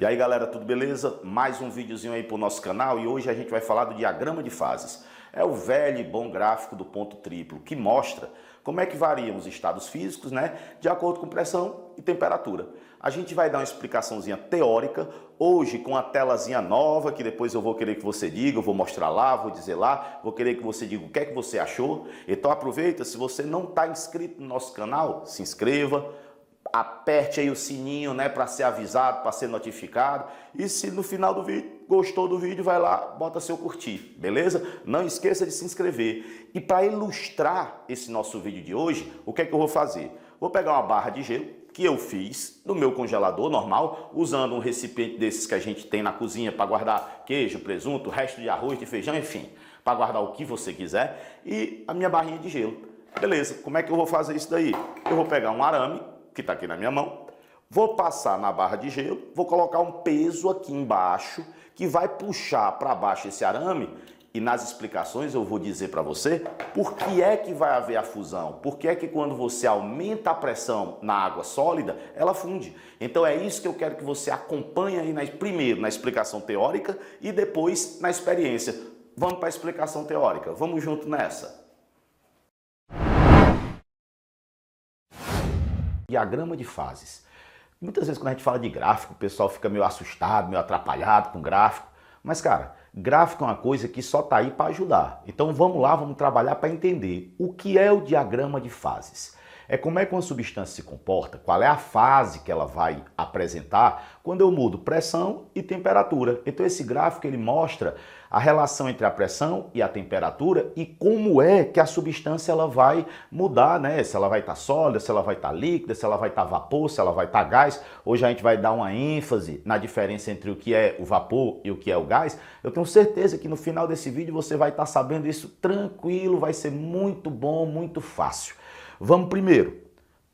E aí galera, tudo beleza? Mais um videozinho aí pro nosso canal e hoje a gente vai falar do diagrama de fases. É o velho e bom gráfico do ponto triplo, que mostra como é que variam os estados físicos, né, de acordo com pressão e temperatura. A gente vai dar uma explicaçãozinha teórica, hoje com a telazinha nova, que depois eu vou querer que você diga, eu vou mostrar lá, vou dizer lá, vou querer que você diga o que é que você achou. Então aproveita, se você não está inscrito no nosso canal, se inscreva, aperte aí o sininho, né, para ser avisado, para ser notificado. E se no final do vídeo gostou do vídeo, vai lá, bota seu curtir, beleza? Não esqueça de se inscrever. E para ilustrar esse nosso vídeo de hoje, o que é que eu vou fazer? Vou pegar uma barra de gelo que eu fiz no meu congelador normal, usando um recipiente desses que a gente tem na cozinha para guardar queijo, presunto, resto de arroz, de feijão, enfim, para guardar o que você quiser, e a minha barrinha de gelo. Beleza, como é que eu vou fazer isso daí? Eu vou pegar um arame, que está aqui na minha mão, vou passar na barra de gelo, vou colocar um peso aqui embaixo, que vai puxar para baixo esse arame, e nas explicações eu vou dizer para você por que é que vai haver a fusão, por que é que quando você aumenta a pressão na água sólida, ela funde. Então é isso que eu quero que você acompanhe aí primeiro na explicação teórica e depois na experiência. Vamos para a explicação teórica, vamos junto nessa. Diagrama de fases. Muitas vezes quando a gente fala de gráfico, o pessoal fica meio assustado, meio atrapalhado com gráfico. Mas cara, gráfico é uma coisa que só está aí para ajudar. Então vamos lá, vamos trabalhar para entender o que é o diagrama de fases. É como é que uma substância se comporta, qual é a fase que ela vai apresentar quando eu mudo pressão e temperatura. Então esse gráfico ele mostra a relação entre a pressão e a temperatura e como é que a substância ela vai mudar, né? Se ela vai estar sólida, se ela vai estar líquida, se ela vai estar vapor, se ela vai estar gás. Hoje a gente vai dar uma ênfase na diferença entre o que é o vapor e o que é o gás. Eu tenho certeza que no final desse vídeo você vai estar sabendo isso tranquilo, vai ser muito bom, muito fácil. Vamos primeiro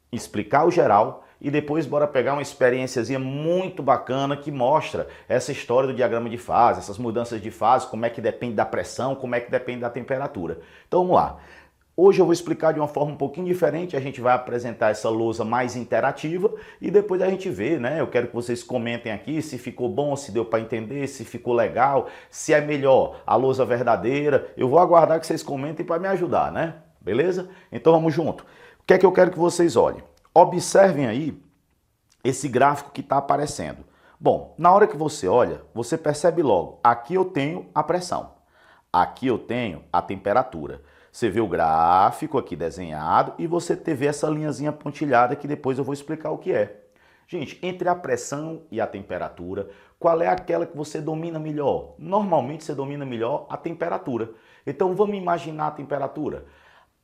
explicar o geral e depois bora pegar uma experiênciazinha muito bacana que mostra essa história do diagrama de fase, essas mudanças de fase, como é que depende da pressão, como é que depende da temperatura. Então vamos lá. Hoje eu vou explicar de uma forma um pouquinho diferente, a gente vai apresentar essa lousa mais interativa e depois a gente vê, né? Eu quero que vocês comentem aqui se ficou bom, se deu para entender, se ficou legal, se é melhor a lousa verdadeira. Eu vou aguardar que vocês comentem para me ajudar, né? Beleza? Então vamos junto. O que é que eu quero que vocês olhem? Observem aí esse gráfico que está aparecendo. Bom, na hora que você olha, você percebe logo, aqui eu tenho a pressão, aqui eu tenho a temperatura. Você vê o gráfico aqui desenhado e você vê essa linhazinha pontilhada que depois eu vou explicar o que é. Gente, entre a pressão e a temperatura, qual é aquela que você domina melhor? Normalmente você domina melhor a temperatura. Então vamos imaginar a temperatura.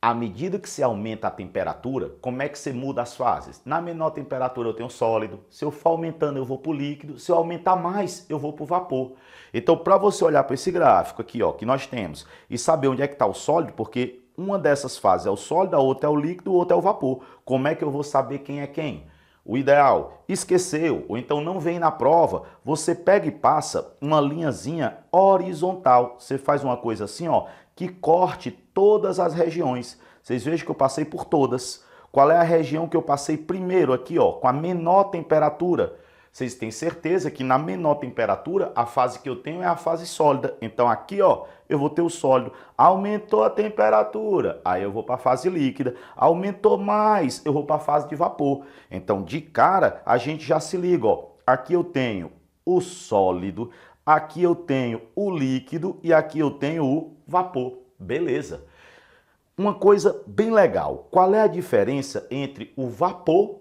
À medida que você aumenta a temperatura, como é que você muda as fases? Na menor temperatura eu tenho sólido, se eu for aumentando eu vou para o líquido, se eu aumentar mais eu vou para o vapor. Então para você olhar para esse gráfico aqui ó, que nós temos e saber onde é que está o sólido, porque uma dessas fases é o sólido, a outra é o líquido, a outra é o vapor. Como é que eu vou saber quem é quem? O ideal, esqueceu, ou então não vem na prova, você pega e passa uma linhazinha horizontal. Você faz uma coisa assim, ó, que corte todas as regiões. Vocês vejam que eu passei por todas. Qual é a região que eu passei primeiro aqui, ó, com a menor temperatura? Vocês têm certeza que na menor temperatura, a fase que eu tenho é a fase sólida. Então aqui, ó, eu vou ter o sólido. Aumentou a temperatura, aí eu vou para a fase líquida. Aumentou mais, eu vou para a fase de vapor. Então, de cara, a gente já se liga, ó. Aqui eu tenho o sólido, aqui eu tenho o líquido e aqui eu tenho o vapor. Beleza. Uma coisa bem legal. Qual é a diferença entre o vapor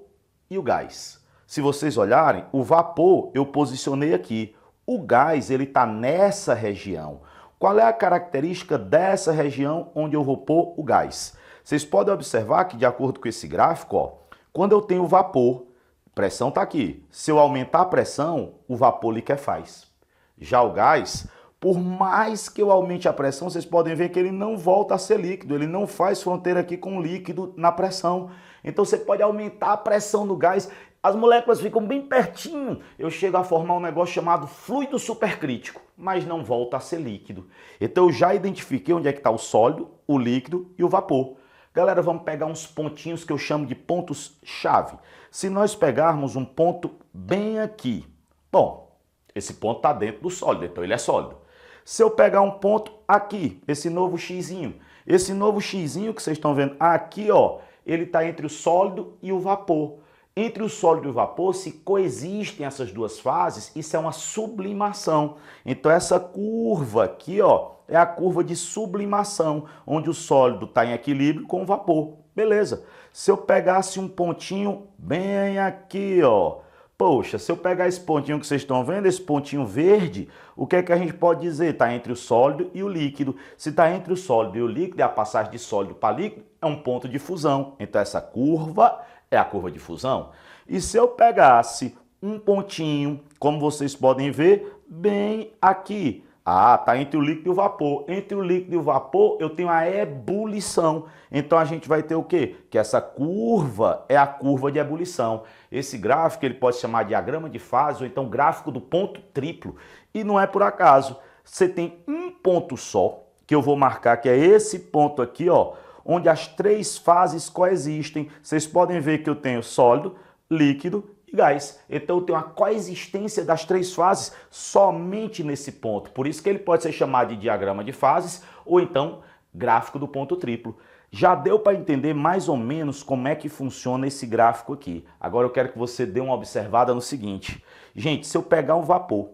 e o gás? Se vocês olharem, o vapor eu posicionei aqui. O gás ele está nessa região. Qual é a característica dessa região onde eu vou pôr o gás? Vocês podem observar que de acordo com esse gráfico, ó, quando eu tenho vapor, pressão está aqui. Se eu aumentar a pressão, o vapor liquefaz. Já o gás, por mais que eu aumente a pressão, vocês podem ver que ele não volta a ser líquido, ele não faz fronteira aqui com o líquido na pressão. Então você pode aumentar a pressão do gás, as moléculas ficam bem pertinho, eu chego a formar um negócio chamado fluido supercrítico, mas não volta a ser líquido. Então eu já identifiquei onde é que está o sólido, o líquido e o vapor. Galera, vamos pegar uns pontinhos que eu chamo de pontos-chave. Se nós pegarmos um ponto bem aqui, bom, Esse ponto está dentro do sólido, então ele é sólido. Se eu pegar um ponto aqui, esse novo xizinho que vocês estão vendo aqui, ó, ele está entre o sólido e o vapor. Entre o sólido e o vapor, se coexistem essas duas fases, isso é uma sublimação. Então essa curva aqui, ó, é a curva de sublimação, onde o sólido está em equilíbrio com o vapor. Beleza. Se eu pegasse um pontinho bem aqui, ó, poxa, se eu pegar esse pontinho que vocês estão vendo, esse pontinho verde, o que é que a gente pode dizer? Está entre o sólido e o líquido. Se está entre o sólido e o líquido, é a passagem de sólido para líquido, é um ponto de fusão. Então essa curva é a curva de fusão. E se eu pegasse um pontinho, como vocês podem ver, bem aqui. Ah, está entre o líquido e o vapor. Entre o líquido e o vapor, eu tenho a ebulição. Então, a gente vai ter o quê? Que essa curva é a curva de ebulição. Esse gráfico, ele pode chamar de diagrama de fase ou então gráfico do ponto triplo. E não é por acaso. Você tem um ponto só, que eu vou marcar, que é esse ponto aqui, ó, onde as três fases coexistem. Vocês podem ver que eu tenho sólido, líquido e gás. Então eu tenho a coexistência das três fases somente nesse ponto. Por isso que ele pode ser chamado de diagrama de fases ou então gráfico do ponto triplo. Já deu para entender mais ou menos como é que funciona esse gráfico aqui. Agora eu quero que você dê uma observada no seguinte. Gente, se eu pegar um vapor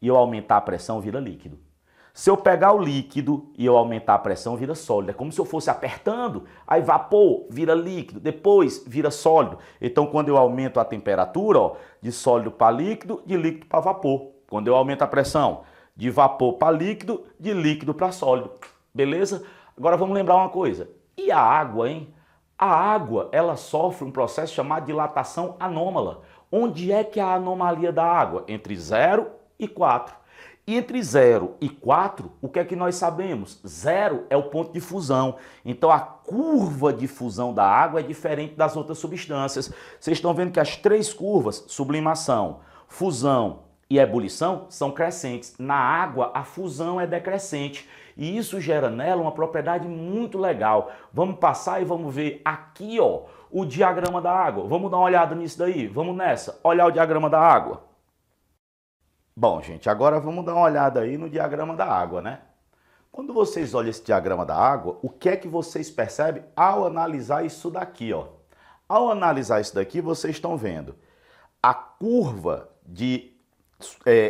e eu aumentar a pressão, vira líquido. Se eu pegar o líquido e eu aumentar a pressão, vira sólido. É como se eu fosse apertando, aí vapor vira líquido, depois vira sólido. Então, quando eu aumento a temperatura, ó, de sólido para líquido, de líquido para vapor. Quando eu aumento a pressão, de vapor para líquido, de líquido para sólido. Beleza? Agora vamos lembrar uma coisa. E a água, hein? A água, ela sofre um processo chamado dilatação anômala. Onde é que é a anomalia da água? Entre 0 e 4. E entre 0 e 4, o que é que nós sabemos? 0 é o ponto de fusão. Então a curva de fusão da água é diferente das outras substâncias. Vocês estão vendo que as três curvas, sublimação, fusão e ebulição, são crescentes. Na água, a fusão é decrescente. E isso gera nela uma propriedade muito legal. Vamos passar e vamos ver aqui, ó, o diagrama da água. Vamos dar uma olhada nisso daí? Vamos nessa. Olhar o diagrama da água. Bom, gente, agora vamos dar uma olhada aí no diagrama da água, né? Quando vocês olham esse diagrama da água, o que é que vocês percebem ao analisar isso daqui, ó? Ao analisar isso daqui, vocês estão vendo a curva de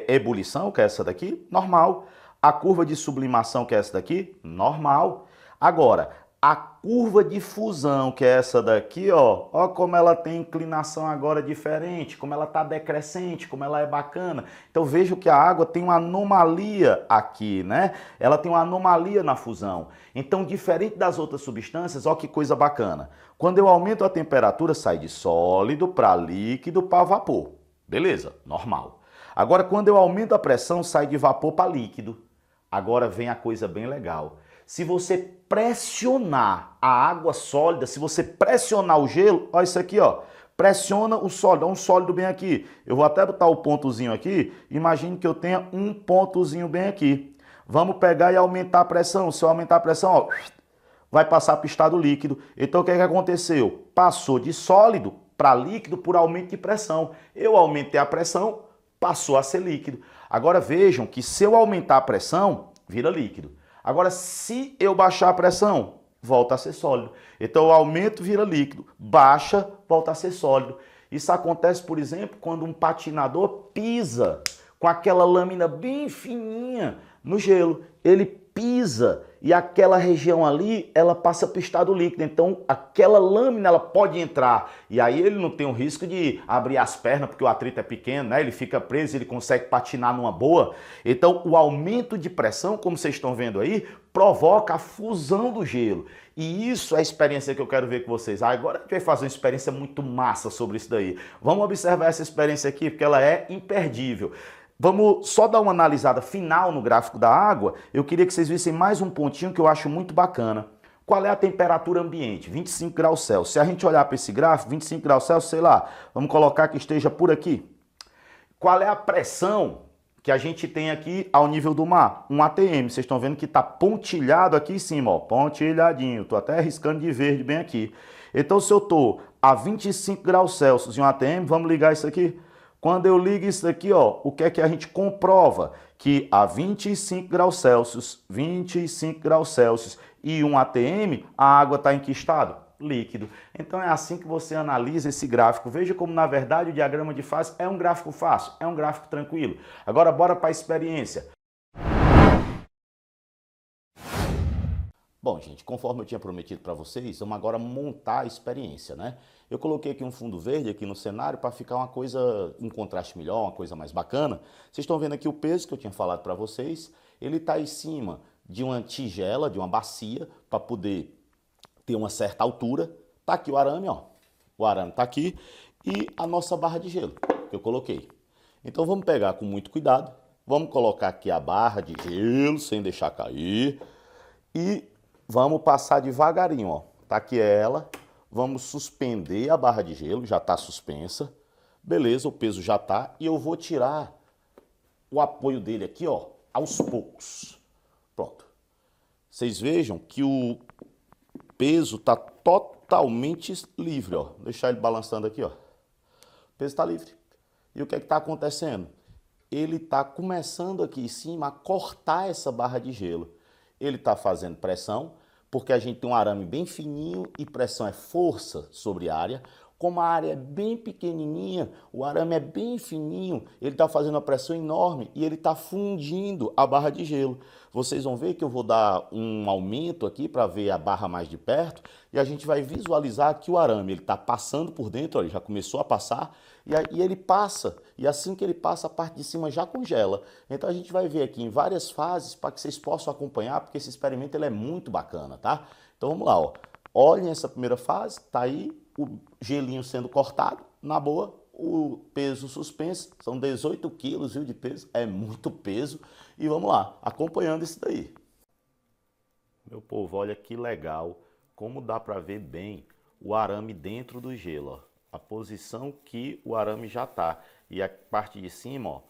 ebulição, que é essa daqui, normal. A curva de sublimação, que é essa daqui, normal. Agora, a curva de fusão, que é essa daqui, ó, ó como ela tem inclinação agora diferente, como ela está decrescente, como ela é bacana. Então veja que a água tem uma anomalia aqui, né? Ela tem uma anomalia na fusão. Então, diferente das outras substâncias, ó que coisa bacana. Quando eu aumento a temperatura, sai de sólido para líquido para vapor. Beleza, normal. Agora, quando eu aumento a pressão, sai de vapor para líquido. Agora vem a coisa bem legal. Se você pressionar a água sólida, se você pressionar o gelo, olha isso aqui, ó. Pressiona o sólido, um sólido bem aqui. Eu vou até botar o pontozinho aqui. Imagine que eu tenha um pontozinho bem aqui. Vamos pegar e aumentar a pressão. Se eu aumentar a pressão, ó, vai passar para o estado líquido. Então o que é que aconteceu? Passou de sólido para líquido por aumento de pressão. Eu aumentei a pressão, passou a ser líquido. Agora vejam que se eu aumentar a pressão, vira líquido. Agora, se eu baixar a pressão, volta a ser sólido. Então, o aumento vira líquido, baixa, volta a ser sólido. Isso acontece, por exemplo, quando um patinador pisa com aquela lâmina bem fininha no gelo. Ele pisa e aquela região ali, ela passa para o estado líquido. Então, aquela lâmina, ela pode entrar. E aí ele não tem o risco de abrir as pernas, porque o atrito é pequeno, né? Ele fica preso, ele consegue patinar numa boa. Então, o aumento de pressão, como vocês estão vendo aí, provoca a fusão do gelo. E isso é a experiência que eu quero ver com vocês. Agora a gente vai fazer uma experiência muito massa sobre isso daí. Vamos observar essa experiência aqui, porque ela é imperdível. Vamos só dar uma analisada final no gráfico da água. Eu queria que vocês vissem mais um pontinho que eu acho muito bacana. Qual é a temperatura ambiente? 25 graus Celsius. Se a gente olhar para esse gráfico, 25 graus Celsius, sei lá, vamos colocar que esteja por aqui. Qual é a pressão que a gente tem aqui ao nível do mar? Um ATM. Vocês estão vendo que está pontilhado aqui em cima, ó, pontilhadinho. Estou até riscando de verde bem aqui. Então, se eu estou a 25 graus Celsius em um ATM, vamos ligar isso aqui. Quando eu ligo isso aqui, ó, o que é que a gente comprova? Que a 25 graus Celsius, 25 graus Celsius e 1 atm, a água está em que estado? Líquido. Então é assim que você analisa esse gráfico. Veja como, na verdade, o diagrama de fase é um gráfico fácil, é um gráfico tranquilo. Agora, bora para a experiência. Bom, gente, conforme eu tinha prometido para vocês, vamos agora montar a experiência, né? Eu coloquei aqui um fundo verde aqui no cenário para ficar uma coisa, um contraste melhor, uma coisa mais bacana. Vocês estão vendo aqui o peso que eu tinha falado para vocês. Ele está em cima de uma tigela, de uma bacia, para poder ter uma certa altura. Tá aqui o arame, ó. O arame tá aqui e a nossa barra de gelo que eu coloquei. Então vamos pegar com muito cuidado. Vamos colocar aqui a barra de gelo sem deixar cair e vamos passar devagarinho, ó. Tá aqui ela. Vamos suspender a barra de gelo, já tá suspensa. Beleza, o peso já tá e eu vou tirar o apoio dele aqui, ó, aos poucos. Pronto. Vocês vejam que o peso tá totalmente livre, ó. Vou deixar ele balançando aqui, ó. O peso tá livre. E o que é que tá acontecendo? Ele tá começando aqui em cima a cortar essa barra de gelo. Ele tá fazendo pressão, porque a gente tem um arame bem fininho e pressão é força sobre área. Como a área é bem pequenininha, o arame é bem fininho, ele está fazendo uma pressão enorme e ele está fundindo a barra de gelo. Vocês vão ver que eu vou dar um aumento aqui para ver a barra mais de perto e a gente vai visualizar que o arame está passando por dentro, ó, ele já começou a passar e ele passa. E assim que ele passa, a parte de cima já congela. Então a gente vai ver aqui em várias fases para que vocês possam acompanhar, porque esse experimento ele é muito bacana, tá? Então vamos lá, ó. Olhem essa primeira fase, tá aí o gelinho sendo cortado, na boa, o peso suspenso, são 18 quilos, viu, de peso, é muito peso. E vamos lá, acompanhando isso daí. Meu povo, olha que legal, como dá para ver bem o arame dentro do gelo, ó. A posição que o arame já tá. E a parte de cima, ó,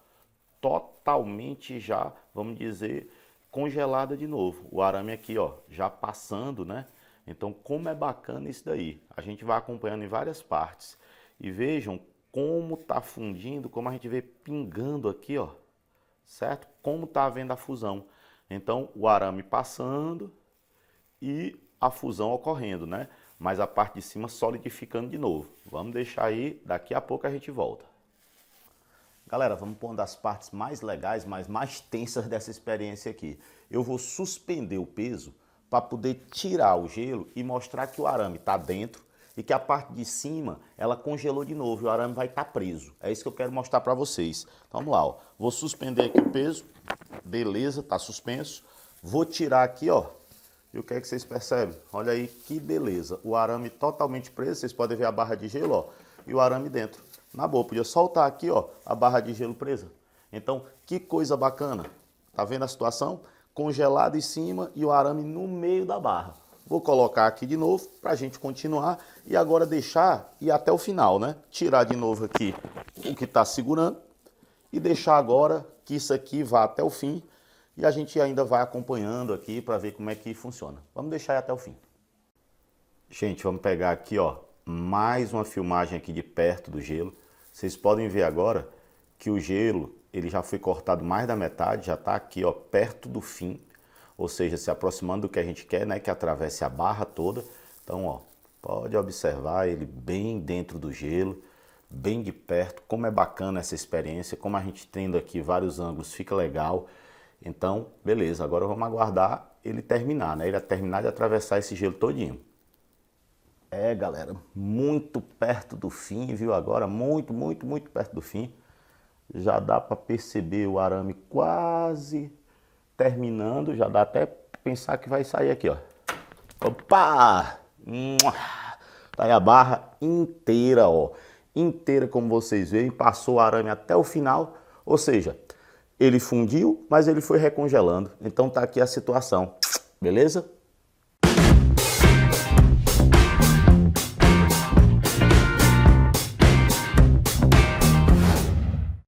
totalmente já, vamos dizer, congelada de novo. O arame aqui, ó, já passando, né? Então, como é bacana isso daí. A gente vai acompanhando em várias partes. E vejam como tá fundindo, como a gente vê pingando aqui, ó. Certo? Como tá havendo a fusão. Então, o arame passando e a fusão ocorrendo, né? Mas a parte de cima solidificando de novo. Vamos deixar aí, daqui a pouco a gente volta. Galera, vamos para uma das partes mais legais, mas mais tensas dessa experiência aqui. Eu vou suspender o peso para poder tirar o gelo e mostrar que o arame está dentro e que a parte de cima ela congelou de novo e o arame vai estar preso. É isso que eu quero mostrar para vocês. Então, vamos lá, ó. Vou suspender aqui o peso, beleza, está suspenso. Vou tirar aqui, ó, e o que é que vocês percebem? Olha aí que beleza, o arame totalmente preso, vocês podem ver a barra de gelo, ó, e o arame dentro. Na boa, podia soltar aqui, ó, a barra de gelo presa. Então, que coisa bacana. Tá vendo a situação? Congelado em cima e o arame no meio da barra. Vou colocar aqui de novo para a gente continuar e agora deixar ir até o final, né? Tirar de novo aqui o que está segurando e deixar agora que isso aqui vá até o fim e a gente ainda vai acompanhando aqui para ver como é que funciona. Vamos deixar ir até o fim. Gente, vamos pegar aqui, ó, mais uma filmagem aqui de perto do gelo. Vocês podem ver agora que o gelo ele já foi cortado mais da metade, já está aqui, ó, perto do fim, ou seja, se aproximando do que a gente quer, né, que atravesse a barra toda. Então, ó, pode observar ele bem dentro do gelo, bem de perto, como é bacana essa experiência, como a gente tendo aqui vários ângulos, fica legal. Então, beleza, agora vamos aguardar ele terminar, né, ele terminar de atravessar esse gelo todinho. É, galera, muito perto do fim, viu, agora, muito perto do fim. Já dá para perceber o arame quase terminando, já dá até pensar que vai sair aqui, ó. Opa! Tá aí a barra inteira, ó. Inteira, como vocês veem, passou o arame até o final, ou seja, ele fundiu, mas ele foi recongelando. Então tá aqui a situação, beleza?